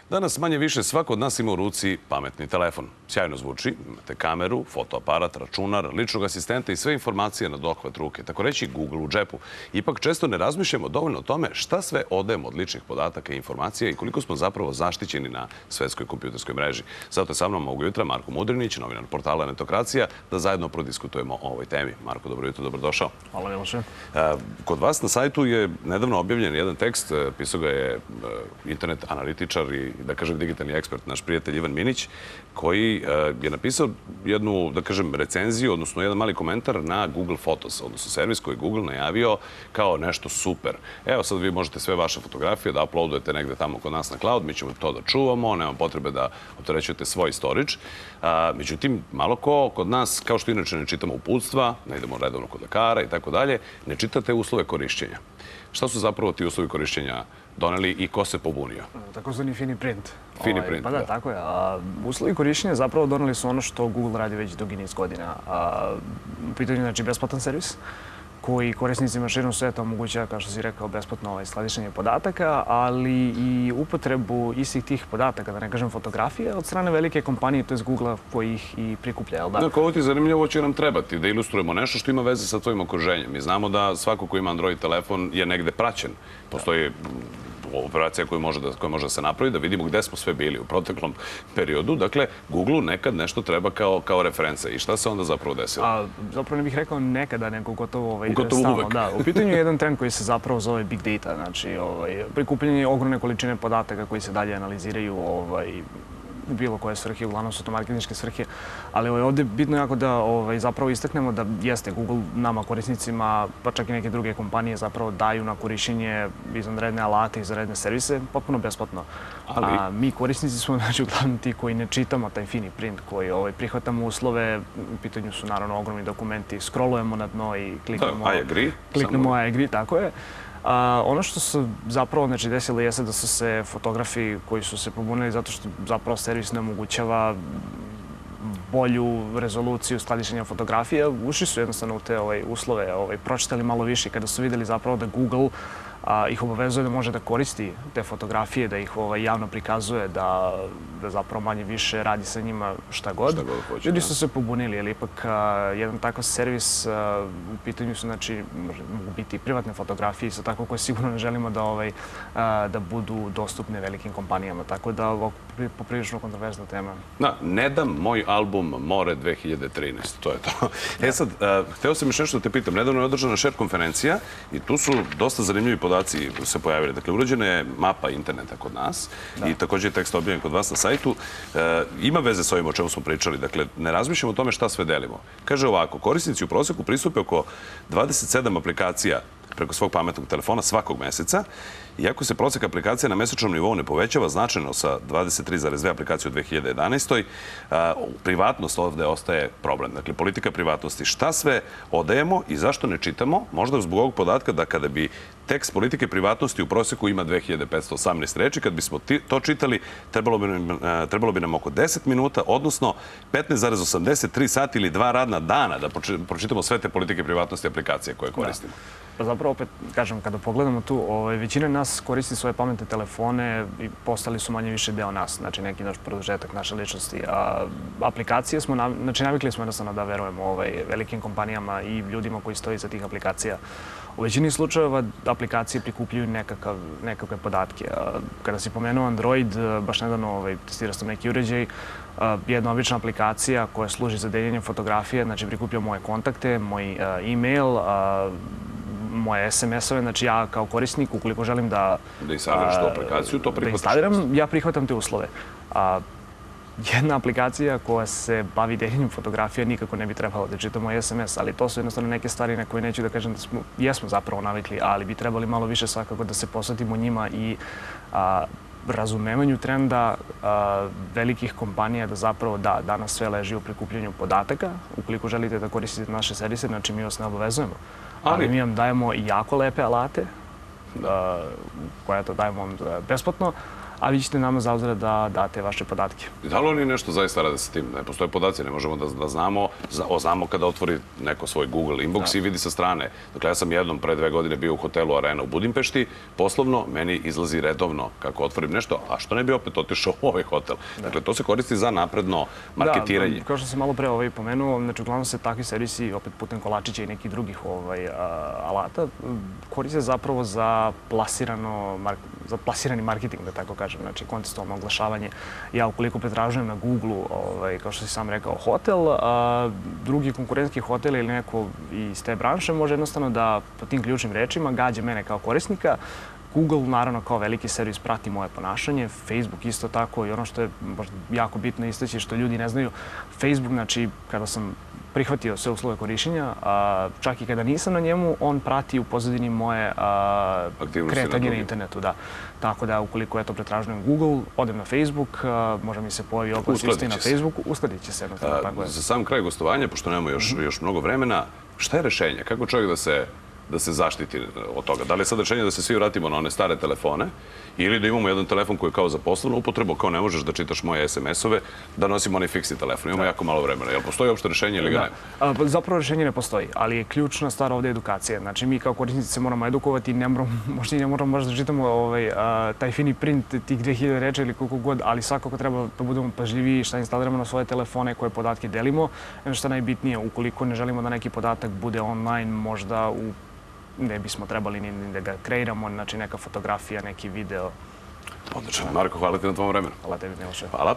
Danas manje više svako od nas ima u ruci pametni telefon. Sjajno zvuči, imate kameru, fotoaparat, računar, ličnog asistenta i sve informacije na dohvat ruke. Tako reći Google u džepu. Ipak često ne razmišljamo dovoljno o tome šta sve odajemo od ličnih podataka i informacija i koliko smo zapravo zaštićeni na svetskoj kompjuterskoj mreži. Zato je sa mnom ovog jutra Marko Mudrinić, novinar portala Netokracija, da zajedno prodiskutujemo o ovoj temi. Marko, dobro jutro, dobrodošao. Hvala, Miloše. Kod vas na sajtu je nedavno objavljen jedan tekst, pisao ga je internet analitičar i, da kažem, digitalni ekspert, naš prijatelj Ivan Minić, koji je napisao jednu, da kažem, recenziju, odnosno jedan mali komentar na Google Photos, odnosno servis koji je Google najavio kao nešto super. Evo, sad vi možete sve vaše fotografije da uploadujete negde tamo kod nas na cloud, mi ćemo to da čuvamo, nema potrebe da opterećujete svoj storage. Međutim, malo ko kod nas, kao što inače ne čitamo uputstva, ne idemo redovno kod lekara i tako dalje, ne čitate uslove korišćenja. Šta su zapravo ti uslovi korišćenja doneli i ko se pobunio? Takozvani fini print. Fini print, pa da. Tako je. Uslovi korišćenja zapravo doneli su ono što Google radi već dugi niz godina. U pitanju je znači besplatan servis koji korisnicima širom sveta omogućava, kao što si rekao, besplatno skladištenje podataka, ali i upotrebu istih tih podataka, da ne kažem fotografije, od strane velike kompanije, to je Google, koji ih i prikuplja, jel da? Dakle, ovo ti je zanimljivo, ovo će nam trebati da ilustrujemo nešto što ima veze sa tvojim okruženjem. Mi znamo da svako ko ima Android telefon je negde praćen. Postoji operacija koja može da se napravi, da vidimo gde smo sve bili u proteklom periodu. Dakle, Google-u nekad nešto treba kao reference. I šta se onda zapravo desilo? Zapravo ne bih rekao nekada, nego gotovo stalno. Uvek. Da, u pitanju je jedan trend koji se zapravo zove Big Data, znači prikupljanje ogromne količine podataka koji se dalje analiziraju u bilo koje svrhe, uglavnom su to marketinške svrhe, ali ovdje bitno je jako da zapravo istaknemo da jeste Google nama korisnicima, pa čak i neke druge kompanije zapravo daju na korišćenje izvanredne alate, izvanredne servise, potpuno besplatno. Mi korisnici smo znači uglavnom ti koji ne čitamo taj fini print, koji prihvatamo uslove, u pitanju su naravno ogromni dokumenti, scrollujemo na dno i kliknemo I agree, tako je. Ono što se zapravo desilo jeste da su se fotografi koji su se pobunili zato što zapravo servis ne omogućava bolju rezoluciju skladištenja fotografija. Ušli su jednostavno u te uslove, pročitali malo više kada su vidjeli zapravo da Google ih obavezuje da može da koristi te fotografije, da ih javno prikazuje, da zapravo manje više radi sa njima šta god. Ljudi su se pobunili, jer ipak jedan takav servis u pitanju su, znači, mogu biti privatne fotografije, isto tako koje sigurno ne želimo da budu dostupne velikim kompanijama. Tako da ovo je poprilično kontroverzna tema. Da, ne dam moj album More 2013, to je to. E sad, hteo sam još nešto da te pitam. Nedavno je održana share konferencija i tu su dosta zanimljivi podaci se pojavili. Dakle, urađena je mapa interneta kod nas i također je tekst objavljen kod vas na sajtu. Ima veze s ovim o čemu smo pričali. Dakle, ne razmišljamo o tome šta sve delimo. Kaže ovako, korisnici u proseku pristupe oko 27 aplikacija preko svog pametnog telefona svakog meseca. Iako se prosek aplikacija na mesečnom nivou ne povećava značajno sa 23,2 aplikacije u 2011. Privatnost ovde ostaje problem. Dakle, politika privatnosti. Šta sve odajemo i zašto ne čitamo? Možda zbog ovog podatka da kada bi tekst politike privatnosti u proseku ima 2518 reči, kad bismo to čitali, trebalo bi nam oko 10 minuta, odnosno 15,83 sati ili 2 radna dana da pročitamo sve te politike privatnosti aplikacije koje koristimo. Pa zapravo, opet, kažem, kada pogledamo tu, većina nas koristi svoje pametne telefone i postali su manje više deo nas, znači neki naš produžetak, naše ličnosti. Aplikacije smo, znači navikli smo jednostavno da verujemo velikim kompanijama i ljudima koji stoji za tih aplikacija. U većini slučajeva aplikacije prikupljaju nekakve podatke. Kada si pomenuo Android, baš nedavno testirao sam neki uređaj, jedna obična aplikacija koja služi za deljenje fotografije, znači prikuplja moje kontakte, moj e-mail, moje SMS-ove, znači ja kao korisnik, ukoliko želim da instaliraš tu aplikaciju, to prihvataš. Da instaliram, ja prihvatam te uslove. Jedna aplikacija koja se bavi deljenjem fotografija nikako ne bi trebalo da čita moj SMS, ali to su jednostavno neke stvari na koje neću da kažem da jesmo zapravo navikli, ali bi trebali malo više svakako da se posvetimo njima i razumevanju trenda velikih kompanija da zapravo danas sve leži u prikupljanju podataka. Ukoliko želite da koristite naše servise, znači mi vas ne obavezujemo. Ali mi vam dajemo jako lepe alate, koje to dajemo vam besplatno, a vi ćete nama zauzvrat da date vaše podatke. I da li oni nešto zaista rade sa tim? Ne postoje podaci, ne možemo da znamo. Znamo kada otvori neko svoj Google inbox i vidi sa strane. Dakle, ja sam jednom pre 2 godine bio u hotelu Arena u Budimpešti. Poslovno, meni izlazi redovno kako otvorim nešto, a što ne bi opet otišao u ovaj hotel. Dakle, to se koristi za napredno marketiranje. Da, kao što sam malo pre pomenuo, znači uglavnom se takvi servisi, opet putem kolačića i nekih drugih alata, koriste zapravo za plasirani marketing, da tako kažem, znači kontekstualno oglašavanje. Ja ukoliko pretražujem na Google-u, kao što si sam rekao, hotel, drugi konkurentski hotel ili neko iz te branše može jednostavno da po tim ključnim rečima gađa mene kao korisnika. Google, naravno, kao veliki servis prati moje ponašanje, Facebook isto tako i ono što je jako bitno istaći, što ljudi ne znaju, Facebook, znači, kada sam prihvatio sve uslove korišćenja, čak i kada nisam na njemu, on prati u pozadini moje kretanje na internetu. Tako da, ukoliko pretražujem Google, odem na Facebook, možda mi se pojavi oglas isto i na Facebooku, uskladit će se jednostavno. Za sam kraj gostovanja, pošto nemamo još mnogo vremena, šta je rešenje? Kako čovjek da se zaštiti od toga? Da li je sad rešenje da se svi vratimo na one stare telefone ili da imamo jedan telefon koji je kao za poslovnu upotrebu, kao ne možeš da čitaš moje SMS-ove, da nosimo onaj fiksni telefon. Imamo jako malo vremena. Jel postoji uopšte rešenje ili ga nema? Zapravo rešenje ne postoji, ali je ključna stvar ovdje edukacija. Znači mi kao korisnici se moramo edukovati i možda ne moramo da čitamo taj fini print tih 2000 reči ili koliko god, ali svakako treba da budemo pažljiviji šta instaliramo na svoje telefone, koje podatke delimo. Što je najbitnije, ukoliko ne želimo da neki podatak bude online, možda ne bismo trebali ni da ga kreiramo, znači neka fotografija, neki video. Odlično. Marko, hvala ti na tvom vremenu. Hvala tebi, Miloše. Hvala.